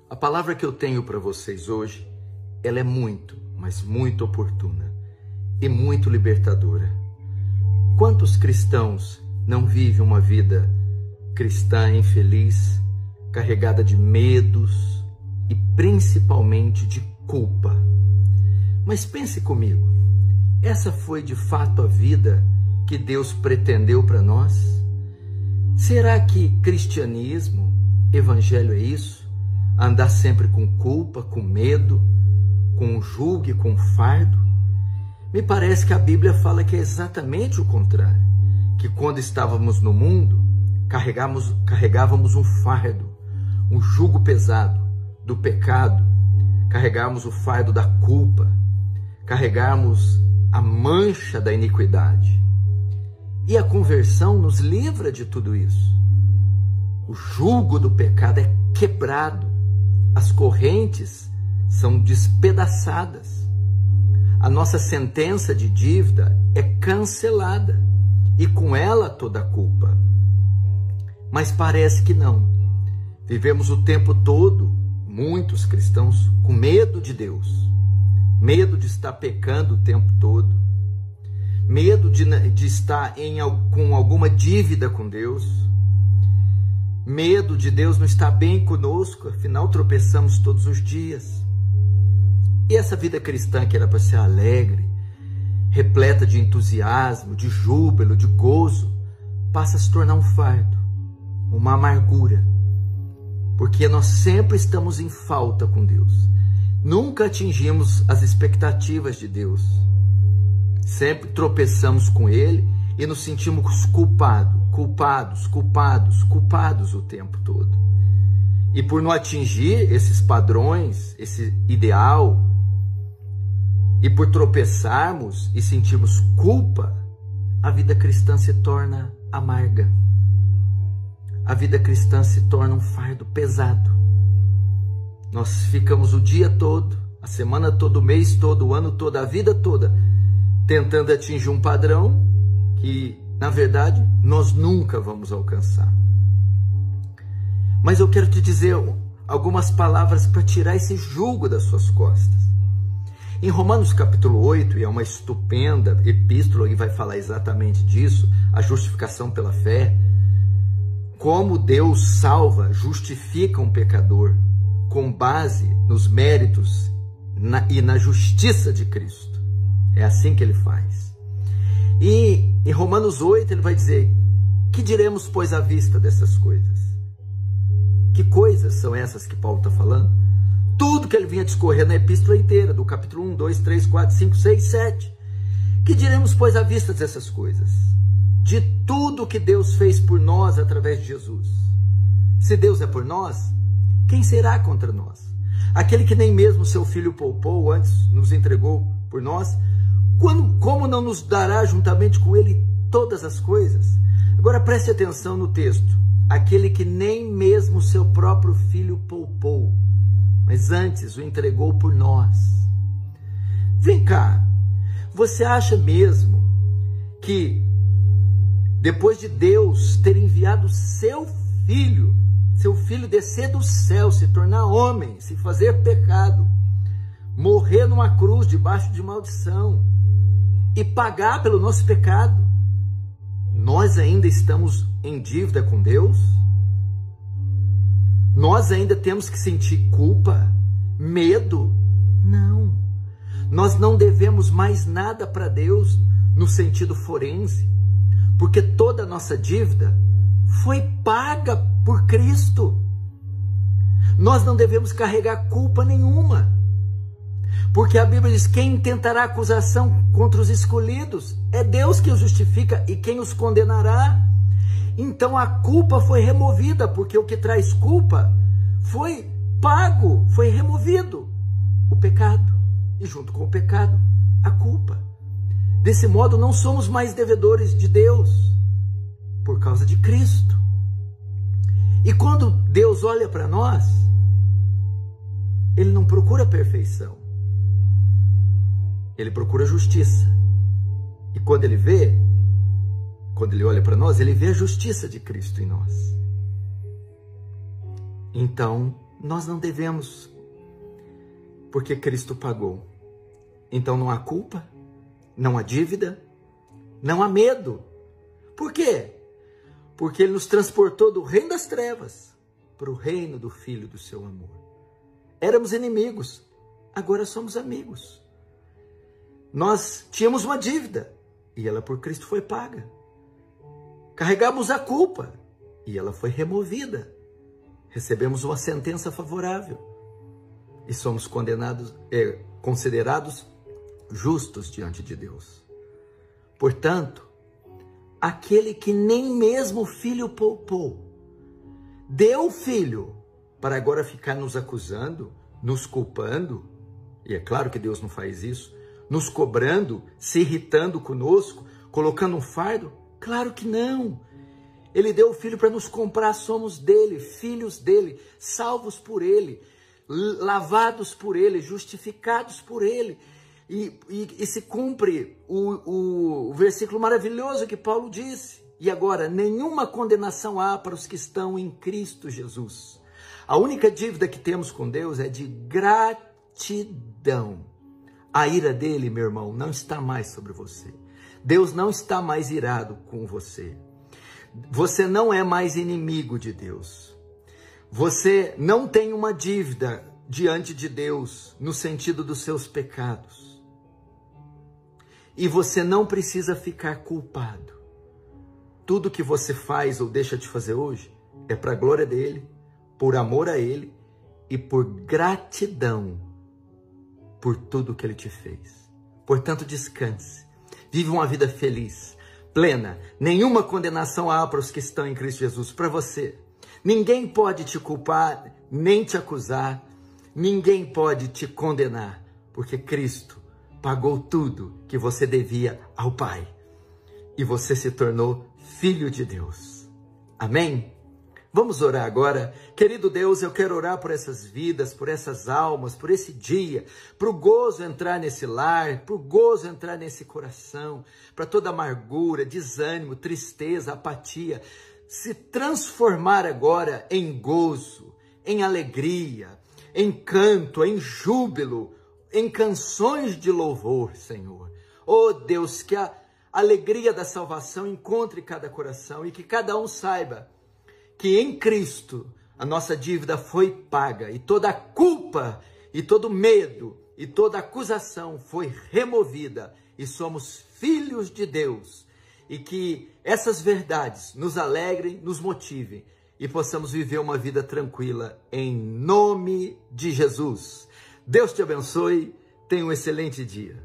A palavra que eu tenho para vocês hoje, ela é muito, mas muito oportuna e muito libertadora. Quantos cristãos não vivem uma vida cristã infeliz, carregada de medos e principalmente de culpa? Mas pense comigo, essa foi de fato a vida que Deus pretendeu para nós? Será que cristianismo, evangelho é isso? Andar sempre com culpa, com medo, com julgo e com fardo? Me parece que a Bíblia fala que é exatamente o contrário, que quando estávamos no mundo, carregávamos um fardo, um jugo pesado do pecado, carregávamos o fardo da culpa, carregávamos a mancha da iniquidade. E a conversão nos livra de tudo isso. O jugo do pecado é quebrado, as correntes são despedaçadas, a nossa sentença de dívida é cancelada e com ela toda a culpa. Mas parece que não. Vivemos o tempo todo, muitos cristãos, com medo de Deus, medo de estar pecando o tempo todo, medo de estar com alguma dívida com Deus, medo de Deus não estar bem conosco, afinal tropeçamos todos os dias. E essa vida cristã que era para ser alegre, repleta de entusiasmo, de júbilo, de gozo, passa a se tornar um fardo, uma amargura, porque nós sempre estamos em falta com Deus, nunca atingimos as expectativas de Deus, sempre tropeçamos com Ele e nos sentimos culpados o tempo todo. E por não atingir esses padrões, esse ideal, e por tropeçarmos e sentirmos culpa, a vida cristã se torna amarga. A vida cristã se torna um fardo pesado. Nós ficamos o dia todo, a semana toda, o mês todo, o ano todo, a vida toda, tentando atingir um padrão que, na verdade, nós nunca vamos alcançar. Mas eu quero te dizer algumas palavras para tirar esse jugo das suas costas. Em Romanos capítulo 8, e é uma estupenda epístola e vai falar exatamente disso, a justificação pela fé, como Deus salva, justifica um pecador com base nos méritos e na justiça de Cristo. É assim que ele faz. E em Romanos 8 ele vai dizer: que diremos, pois, à vista dessas coisas? Que coisas são essas que Paulo está falando? Tudo que ele vinha discorrer na epístola inteira, do capítulo 1, 2, 3, 4, 5, 6, 7. Que diremos, pois, à vista dessas coisas? De tudo que Deus fez por nós através de Jesus. Se Deus é por nós, quem será contra nós? Aquele que nem mesmo seu Filho poupou, antes nos entregou por nós, como não nos dará juntamente com ele todas as coisas? Agora preste atenção no texto. Aquele que nem mesmo seu próprio Filho poupou, mas antes o entregou por nós. Vem cá, você acha mesmo que depois de Deus ter enviado seu Filho descer do céu, se tornar homem, se fazer pecado, morrer numa cruz debaixo de maldição e pagar pelo nosso pecado, nós ainda estamos em dívida com Deus? Nós ainda temos que sentir culpa, medo? Não. Nós não devemos mais nada para Deus no sentido forense, porque toda a nossa dívida foi paga por Cristo. Nós não devemos carregar culpa nenhuma, porque a Bíblia diz: quem intentará acusação contra os escolhidos? É Deus que os justifica, e quem os condenará? Então a culpa foi removida, porque o que traz culpa foi pago, foi removido o pecado, e junto com o pecado, a culpa. Desse modo não somos mais devedores de Deus, por causa de Cristo. E quando Deus olha para nós, Ele não procura perfeição, Ele procura justiça. E quando Ele olha para nós, Ele vê a justiça de Cristo em nós. Então, nós não devemos, porque Cristo pagou. Então não há culpa, não há dívida, não há medo. Por quê? Porque Ele nos transportou do reino das trevas para o reino do Filho do seu amor. Éramos inimigos, agora somos amigos. Nós tínhamos uma dívida e ela por Cristo foi paga. Carregamos a culpa e ela foi removida. Recebemos uma sentença favorável e somos considerados justos diante de Deus. Portanto, aquele que nem mesmo o Filho poupou, deu o Filho para agora ficar nos acusando, nos culpando, e é claro que Deus não faz isso, nos cobrando, se irritando conosco, colocando um fardo? Claro que não. Ele deu o Filho para nos comprar, somos dele, filhos dele, salvos por ele, lavados por ele, justificados por ele. E se cumpre o versículo maravilhoso que Paulo disse. E agora, nenhuma condenação há para os que estão em Cristo Jesus. A única dívida que temos com Deus é de gratidão. A ira dele, meu irmão, não está mais sobre você. Deus não está mais irado com você. Você não é mais inimigo de Deus. Você não tem uma dívida diante de Deus no sentido dos seus pecados. E você não precisa ficar culpado. Tudo que você faz ou deixa de fazer hoje é para a glória dele, por amor a ele e por gratidão por tudo que ele te fez. Portanto, descanse. Vive uma vida feliz, plena. Nenhuma condenação há para os que estão em Cristo Jesus. Para você. Ninguém pode te culpar, nem te acusar. Ninguém pode te condenar. Porque Cristo pagou tudo que você devia ao Pai. E você se tornou filho de Deus. Amém? Vamos orar agora. Querido Deus, eu quero orar por essas vidas, por essas almas, por esse dia, para o gozo entrar nesse lar, para o gozo entrar nesse coração, para toda amargura, desânimo, tristeza, apatia, se transformar agora em gozo, em alegria, em canto, em júbilo, em canções de louvor, Senhor. Oh Deus, que a alegria da salvação encontre cada coração e que cada um saiba que em Cristo a nossa dívida foi paga e toda a culpa e todo medo e toda acusação foi removida e somos filhos de Deus. E que essas verdades nos alegrem, nos motivem e possamos viver uma vida tranquila em nome de Jesus. Deus te abençoe, tenha um excelente dia.